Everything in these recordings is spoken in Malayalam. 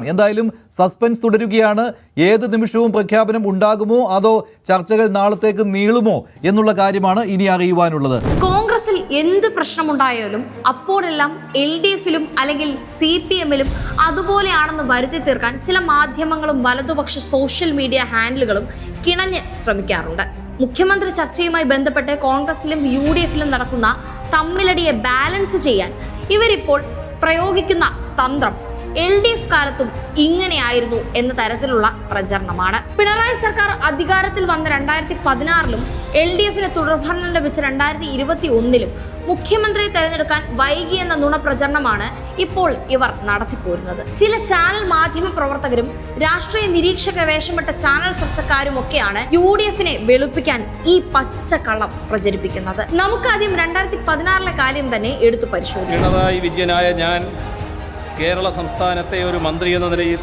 എന്തായാലും സസ്പെൻസ് തുടരുകയാണ്. ഏത് നിമിഷവും പ്രഖ്യാപനം ഉണ്ടാകുമോ അതോ ചർച്ചകൾ നാളത്തേക്ക് നീളുമോ എന്നുള്ള കാര്യമാണ് ഇനി അറിയുവാനുള്ളത്. കോൺഗ്രസിൽ എന്ത് പ്രശ്നമുണ്ടായാലും അപ്പോഴെല്ലാം LDFിലും അല്ലെങ്കിൽ CPMലും അതുപോലെയാണെന്ന് വരുത്തി തീർക്കാൻ ചില മാധ്യമങ്ങളും വലതുപക്ഷ സോഷ്യൽ മീഡിയ ഹാൻഡിലുകളും കിണഞ്ഞ് ശ്രമിക്കാറുണ്ട്. മുഖ്യമന്ത്രി ചർച്ചയുമായി ബന്ധപ്പെട്ട് കോൺഗ്രസിലും UDFിലും നടക്കുന്ന തമ്മിലടിയെ ബാലൻസ് ചെയ്യാൻ ഇവരിപ്പോൾ പ്രയോഗിക്കുന്ന തന്ത്രം LDF കാലത്തും ഇങ്ങനെയായിരുന്നു എന്ന തരത്തിലുള്ള പ്രചരണമാണ്. പിണറായി സർക്കാർ അധികാരത്തിൽ വന്ന 2016ലും LDFിന് തുടർഭരണം ലഭിച്ച 2021ലും മുഖ്യമന്ത്രിയെ തെരഞ്ഞെടുക്കാൻ വൈകിയെന്ന നുണപ്രചരണമാണ് ഇപ്പോൾ ഇവർ നടത്തിപ്പോരുന്നത്. ചില ചാനൽ മാധ്യമ പ്രവർത്തകരും രാഷ്ട്രീയ നിരീക്ഷക വേഷമിട്ട ചാനൽ ചർച്ചക്കാരുമൊക്കെയാണ് UDFിനെ വെളുപ്പിക്കാൻ ഈ പച്ചക്കള്ളം പ്രചരിപ്പിക്കുന്നത്. നമുക്കാദ്യം 2016ലെ കാര്യം തന്നെ എടുത്തു പരിശോധിക്കാം. പിണറായി വിജയനായ ഞാൻ കേരള സംസ്ഥാനത്തെ ഒരു മന്ത്രി എന്ന നിലയിൽ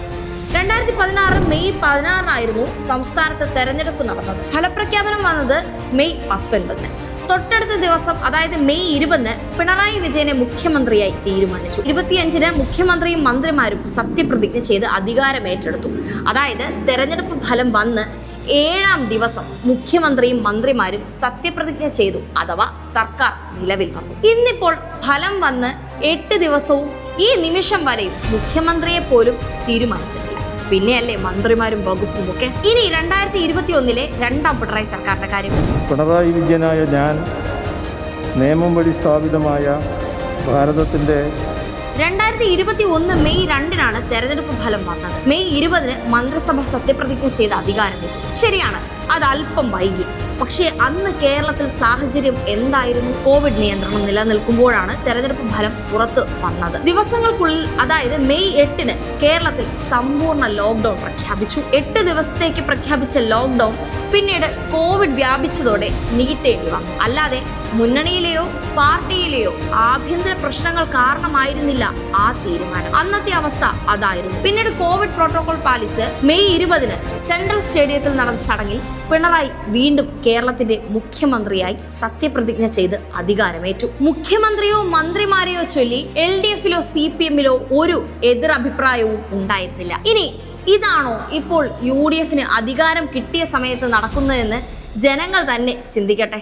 2016 മെയ് 16 സംസ്ഥാനത്ത് തെരഞ്ഞെടുപ്പ് നടന്നത്. ഫലപ്രഖ്യാപനം വന്നത് മെയ് 19. തൊട്ടടുത്ത ദിവസം അതായത് മെയ് 20 പിണറായി വിജയനെ മുഖ്യമന്ത്രിയായി തീരുമാനിച്ചു. 25 മുഖ്യമന്ത്രിയും മന്ത്രിമാരും സത്യപ്രതിജ്ഞ ചെയ്ത് അധികാരമേറ്റെടുത്തു. അതായത് തെരഞ്ഞെടുപ്പ് ഫലം വന്ന് 7ാം ദിവസം മുഖ്യമന്ത്രിയും മന്ത്രിമാരും സത്യപ്രതിജ്ഞ ചെയ്തു, അഥവാ സർക്കാർ നിലവിൽ വന്നു. ഇന്നിപ്പോൾ ഫലം വന്ന് 8 ദിവസവും ഈ നിമിഷം വരെയും മുഖ്യമന്ത്രിയെ പോലും തീരുമാനിച്ചിട്ടില്ല. പിന്നെയല്ലേ മന്ത്രിമാരും വകുപ്പും ഒക്കെ. ഇനി 2021ലെ 2ാം പിണറായി സർക്കാരിന്റെ കാര്യം. പിണറായി വിജയനായ ഞാൻ നിയമം വഴി സ്ഥാപിതമായ ഭാരതത്തിന്റെ 2021 മെയ് 2 തെരഞ്ഞെടുപ്പ് ഫലം വന്നത്. മെയ് 20 മന്ത്രിസഭ സത്യപ്രതിജ്ഞ ചെയ്ത് അധികാരമേറ്റു. ശരിയാണ്, അത് അല്പം വൈകി. പക്ഷേ അന്ന് കേരളത്തിൽ സാഹചര്യം എന്തായിരുന്നു? കോവിഡ് നിയന്ത്രണം നിലനിൽക്കുമ്പോഴാണ് തെരഞ്ഞെടുപ്പ് ഫലം പുറത്തു വന്നത്. ദിവസങ്ങൾക്കുള്ളിൽ അതായത് മെയ് 8 കേരളത്തിൽ സമ്പൂർണ്ണ ലോക്ക്ഡൌൺ പ്രഖ്യാപിച്ചു. 8 ദിവസത്തേക്ക് പ്രഖ്യാപിച്ച ലോക്ക്ഡൌൺ പിന്നീട് കോവിഡ് വ്യാപിച്ചതോടെ നീട്ടേണ്ടി വന്നു. അല്ലാതെ മുന്നണിയിലെയോ പാർട്ടിയിലെയോ ആഭ്യന്തര പ്രശ്നങ്ങൾ കാരണമായിരുന്നില്ല ആ തീരുമാനം. അന്നത്തെ അവസ്ഥ അതായിരുന്നു. പിന്നീട് കോവിഡ് പ്രോട്ടോകോൾ പാലിച്ച് മെയ് 20 സെൻട്രൽ സ്റ്റേഡിയത്തിൽ നടന്ന ചടങ്ങിൽ പിണറായി വീണ്ടും കേരളത്തിന്റെ മുഖ്യമന്ത്രിയായി സത്യപ്രതിജ്ഞ ചെയ്ത് അധികാരമേറ്റു. മുഖ്യമന്ത്രിയോ മന്ത്രിമാരെയോ ചൊല്ലി LDFിലോ CPMലോ ഒരു എതിരഭിപ്രായവും ഉണ്ടായിരുന്നില്ല. ഇനി ഇതാണോ ഇപ്പോൾ UDFന് അധികാരം കിട്ടിയ സമയത്ത് നടക്കുന്നതെന്ന് ജനങ്ങൾ തന്നെ ചിന്തിക്കട്ടെ.